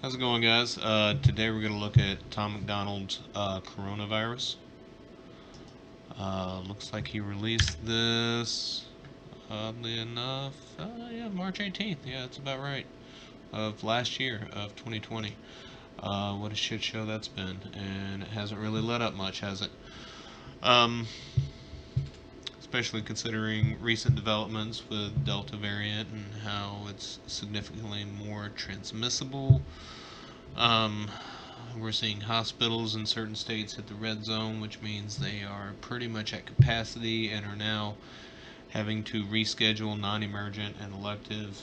How's it going, guys? Today we're going to look at Tom Macdonald's coronavirus. Looks like he released this, oddly enough, yeah, March 18th. Yeah, that's about right. Of last year, of 2020. What a shit show that's been. And it hasn't really let up much, has it? Um, Especially considering recent developments with Delta variant and how it's significantly more transmissible. Um, we're seeing hospitals in certain states hit the red zone, which means they are pretty much at capacity and are now having to reschedule non emergent and elective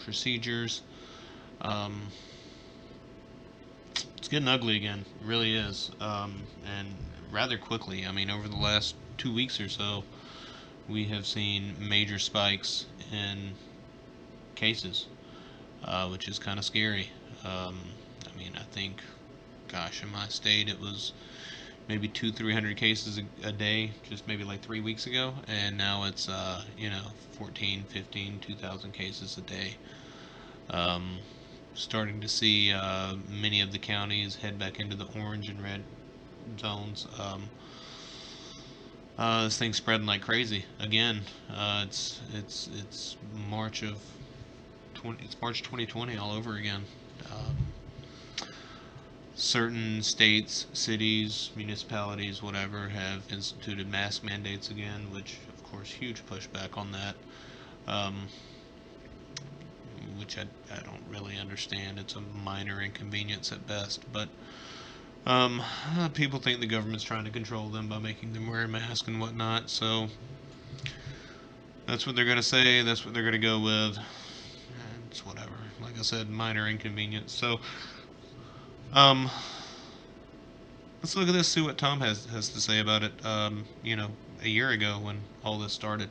procedures. Um, it's getting ugly again. It really is. And rather quickly. I mean, over the last 2 weeks or so, we have seen major spikes in cases, which is kind of scary. Um, I think, gosh, in my state it was maybe 300 cases a day just maybe like 3 weeks ago, and now it's 14, 15, 2,000 cases a day. Um, Starting to see many of the counties head back into the orange and red zones. This thing's spreading like crazy again. It's March of 20. It's March 2020 all over again. Um, Certain states, cities, municipalities, whatever, have instituted mask mandates again, which, of course, huge pushback on that, um, which I don't really understand. It's a minor inconvenience at best, but um, people think the government's trying to control them by making them wear a mask and whatnot, so that's what they're going to say, that's what they're going to go with. It's whatever. Like I said, minor inconvenience. So, um, let's look at this, see what Tom has to say about it. A year ago when all this started.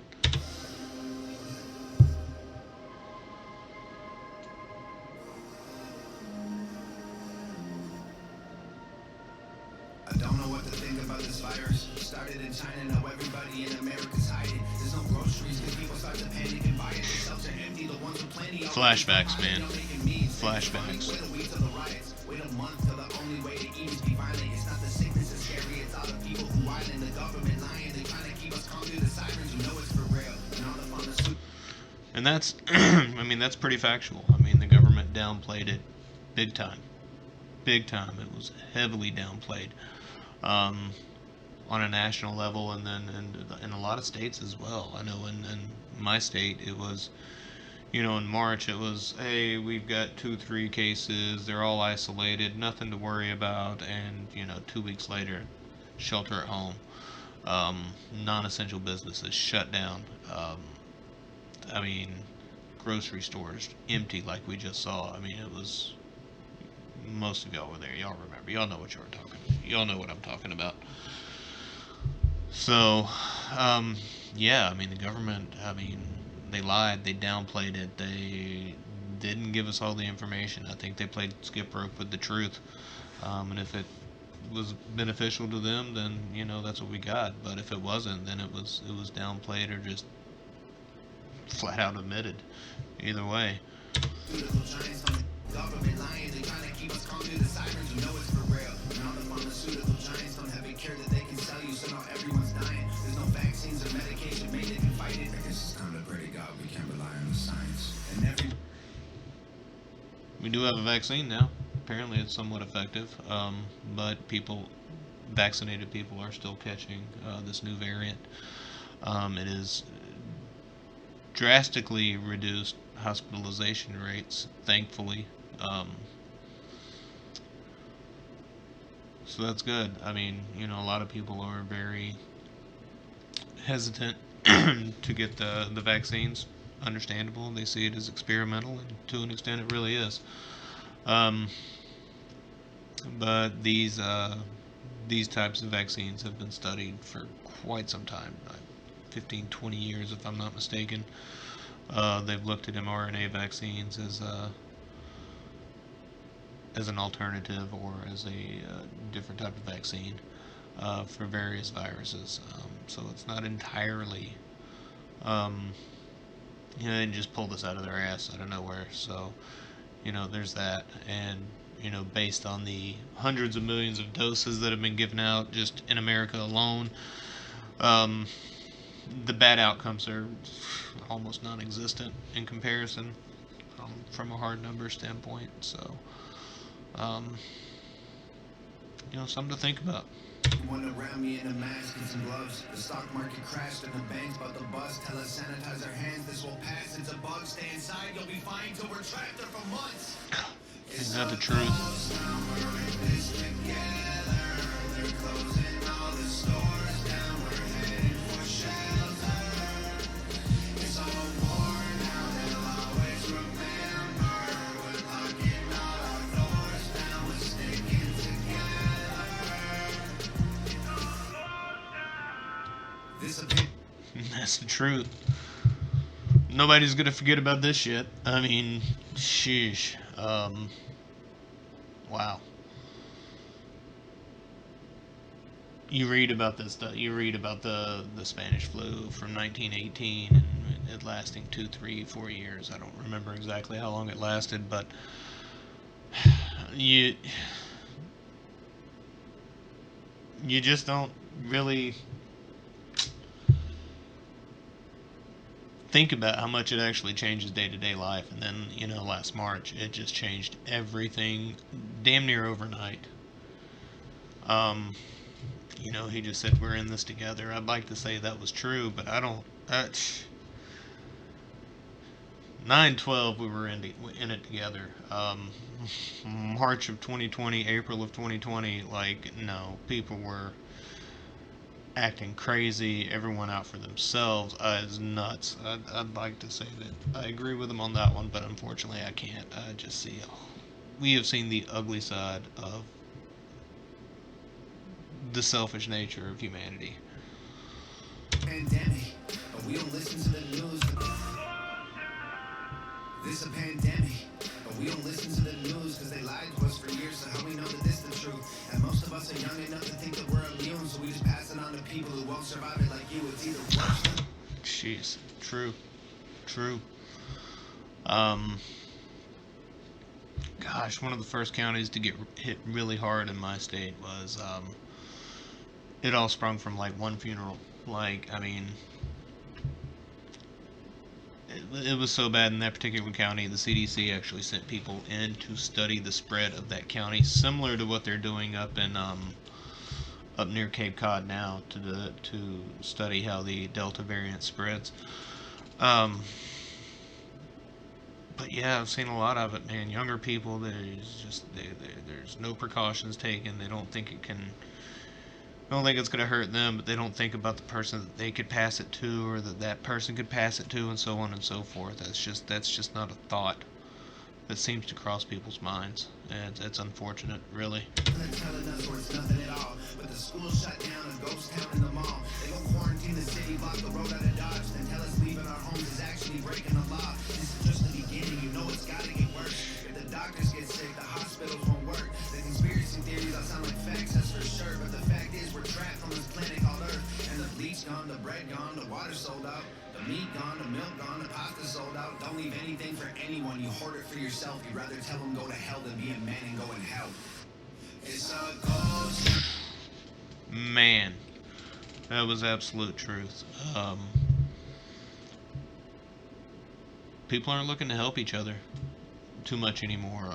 I don't know what to think about this virus. Started in China, now everybody in America's hiding. There's no groceries because people start to panic and buy it. The shelves are empty, the ones with plenty are Flashbacks, man. Flashbacks. Wait a week till the riots. Wait a month till the only way to eat is be violent. It's not the sickness that's scary, it's all the people who island. The government lying, they're trying to keep us calm through the sirens. You know it's for real. And all the pharmaceutical. And that's, that's pretty factual. I mean, the government downplayed it big time. Big time. It was heavily downplayed. Um, on a national level, and then in a lot of states as well. I know in my state it was, in March it was, hey, we've got 3 cases, they're all isolated, nothing to worry about, and 2 weeks later, shelter at home. Non-essential businesses shut down. I mean, grocery stores empty like we just saw. I mean, it was, most of y'all were there. Y'all remember. Y'all know what you were talking. Y'all know what I'm talking about. So, um, yeah, I mean, the government, they lied, they downplayed it, they didn't give us all the information. I think they played skip rope with the truth. And if it was beneficial to them, then, that's what we got. But if it wasn't, then it was downplayed or just flat out admitted. Either way. Government lying, they trying to keep us calm through the sirens. You know it's for real. And all the pharmaceutical giants don't have a cure that they can sell you, so now everyone's dying. There's no vaccines or medication made that can fight it. I guess it's time to pray to God we can't rely on the science. And We do have a vaccine now. Apparently, it's somewhat effective, but vaccinated people are still catching this new variant. It is drastically reduced hospitalization rates, thankfully. So that's good. I mean, a lot of people are very hesitant to get the vaccines. Understandable. They see it as experimental, and to an extent, it really is. Um, but these types of vaccines have been studied for quite some time, 15, 20 years, if I'm not mistaken. They've looked at mRNA vaccines as an alternative or as a different type of vaccine for various viruses. So it's not entirely, they didn't just pull this out of their ass out of nowhere. So, There's that. And, based on the hundreds of millions of doses that have been given out just in America alone, um, the bad outcomes are almost non existent in comparison, from a hard number standpoint. So, um, something to think about. One around me in a mask and some gloves. The stock market crashed and the bank's about to bust. Tell us sanitize our hands, this will pass. It's a bug. Stay inside, you'll be fine till we're trapped there for months. Isn't that the truth? That's the truth. Nobody's gonna forget about this shit. I mean, sheesh. Wow. You read about this stuff. You read about the Spanish flu from 1918 and it lasting 2, 3, 4 years. I don't remember exactly how long it lasted, but you you just don't really think about how much it actually changes day-to-day life. And then, last March it just changed everything damn near overnight. He just said we're in this together. I'd like to say that was true, but I don't. 9/12 we were in it together. March of 2020, April of 2020, like, no, people were acting crazy, everyone out for themselves. It's nuts. I'd like to say that I agree with them on that one, but unfortunately I can't. I just see, we have seen the ugly side of the selfish nature of humanity. Pandemic, but we don't listen to the news. This is a pandemic, but we don't listen to the news because they lied to us for years. So how we know that this is the truth? And most of us are young enough to think that we're immune, so we just pass it on to people who won't survive it like you. It's either worse. Jeez, true. Gosh, one of the first counties to get hit really hard in my state was, it all sprung from like one funeral. Like, I mean, it was so bad in that particular county, the CDC actually sent people in to study the spread of that county, similar to what they're doing up near Cape Cod now, to study how the Delta variant spreads. Um, but yeah, I've seen a lot of it, man. Younger people, there's no precautions taken. They don't think it's going to hurt them, but they don't think about the person that they could pass it to, or that person could pass it to, and so on and so forth. That's just not a thought that seems to cross people's minds. And it's unfortunate, really. They're telling us where it's nothing at all, but the school shut down, a ghost town in the mall. They go quarantine the city, block the road out of Dodge, then tell us leaving our homes is actually breaking the law. This is just the beginning, it's gotta get worse. If the doctors get sick, the hospitals won't work. The conspiracy theories all sound like facts, that's for sure, but the fact is we're trapped on this planet called Earth. And the bleach gone, the bread gone, the water sold out, the meat gone, the milk gone, the pasta sold out. Don't leave anything for anyone, you hoard it for yourself. You'd rather tell them go to hell than be a man and go in hell. It's a ghost. Man, that was absolute truth. People aren't looking to help each other too much anymore.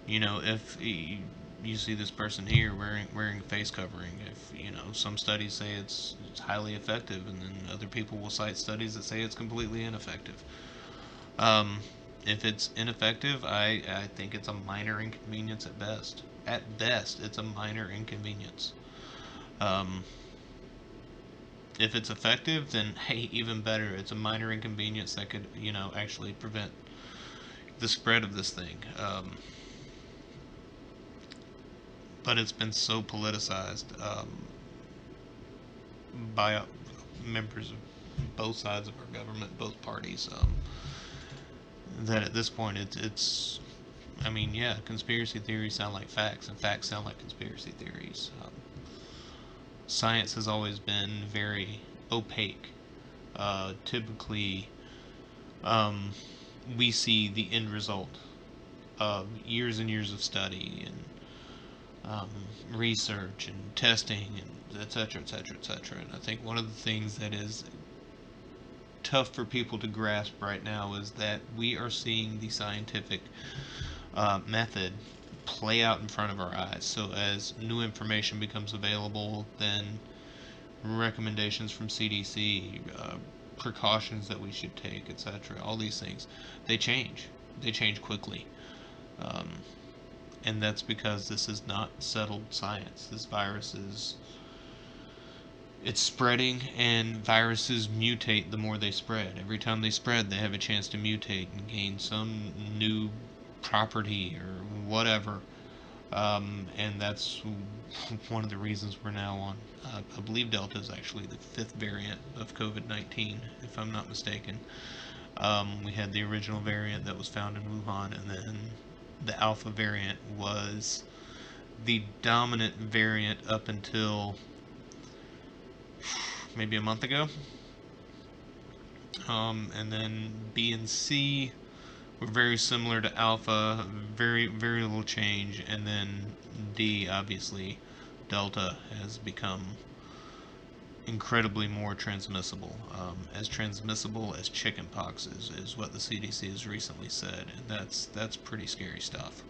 If you see this person here wearing a face covering, if some studies say it's highly effective, and then other people will cite studies that say it's completely ineffective. If it's ineffective, I think it's a minor inconvenience at best. At best, it's a minor inconvenience. If it's effective, then hey, even better. It's a minor inconvenience that could, actually prevent the spread of this thing. But it's been so politicized, by members of both sides of our government, both parties, that at this point it's I mean, yeah, conspiracy theories sound like facts, and facts sound like conspiracy theories. Science has always been very opaque. Typically, we see the end result of years and years of study and research and testing and etc. etc. etc. And I think one of the things that is tough for people to grasp right now is that we are seeing the scientific method play out in front of our eyes. So as new information becomes available, then recommendations from CDC, precautions that we should take, etc., all these things, they change. They change quickly. Um, and that's because this is not settled science. This virus is, it's spreading, and viruses mutate the more they spread. Every time they spread, they have a chance to mutate and gain some new property or whatever. And that's one of the reasons we're now on, I believe Delta is actually the 5th variant of COVID-19, if I'm not mistaken. We had the original variant that was found in Wuhan, and then the Alpha variant was the dominant variant up until maybe a month ago. And then B and C were very similar to Alpha, very, very little change. And then D, obviously, Delta has become incredibly more transmissible. As transmissible as chickenpox is what the CDC has recently said. And that's pretty scary stuff.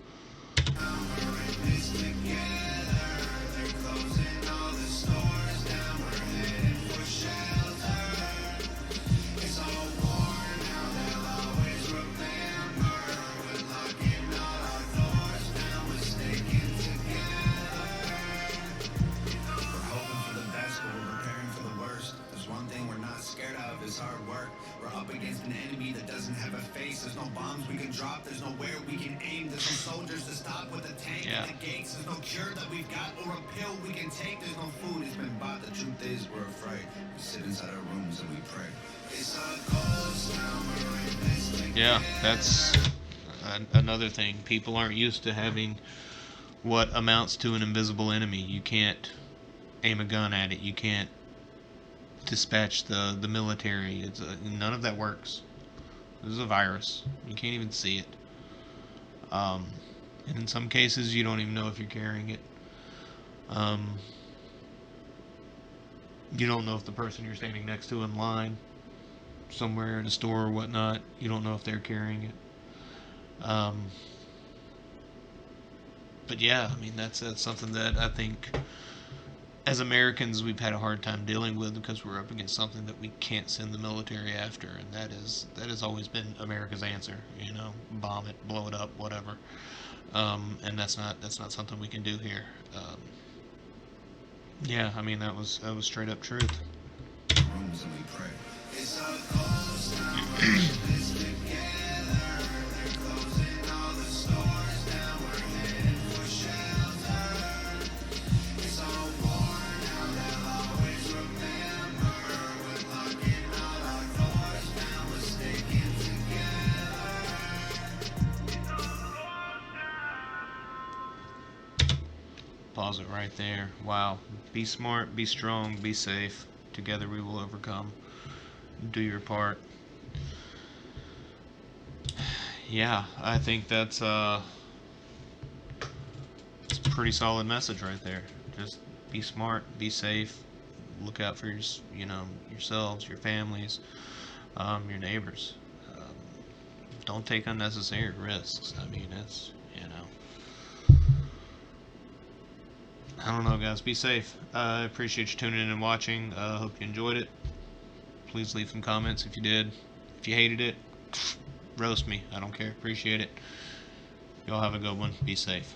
Hard work. We're up against an enemy that doesn't have a face. There's no bombs we can drop. There's nowhere we can aim. There's no soldiers to stop with a tank at the gates. There's no cure that we've got or a pill we can take. There's no food. It's been bought. The truth is we're afraid. We sit inside our rooms and we pray. It's a ghost town. We're in this together. Yeah, that's another thing. People aren't used to having what amounts to an invisible enemy. You can't aim a gun at it. You can't dispatch the military. None of that works. This is a virus. You can't even see it. And in some cases, you don't even know if you're carrying it. You don't know if the person you're standing next to in line, somewhere in a store or whatnot, you don't know if they're carrying it. But yeah, I mean, that's something that I think as Americans we've had a hard time dealing with, because we're up against something that we can't send the military after, and that has always been America's answer. You know, bomb it, blow it up, whatever. And that's not something we can do here. Yeah, I mean, that was straight up truth. Rooms and we pray. It's a ghost town. We're in this together. They're closing all the stores down. We're heading for shelter. It's all war now. They'll always remember. We're locking all our doors down. We're sticking together. Pause it right there. Wow. Be smart, be strong, be safe. Together we will overcome. Do your part. Yeah, I think that's it's a pretty solid message right there. Just be smart, be safe, look out for yourselves, your families, your neighbors. Don't take unnecessary risks. I mean, I don't know, guys. Be safe. I appreciate you tuning in and watching. Hope you enjoyed it. Please leave some comments if you did. If you hated it, roast me. I don't care. Appreciate it. Y'all have a good one. Be safe.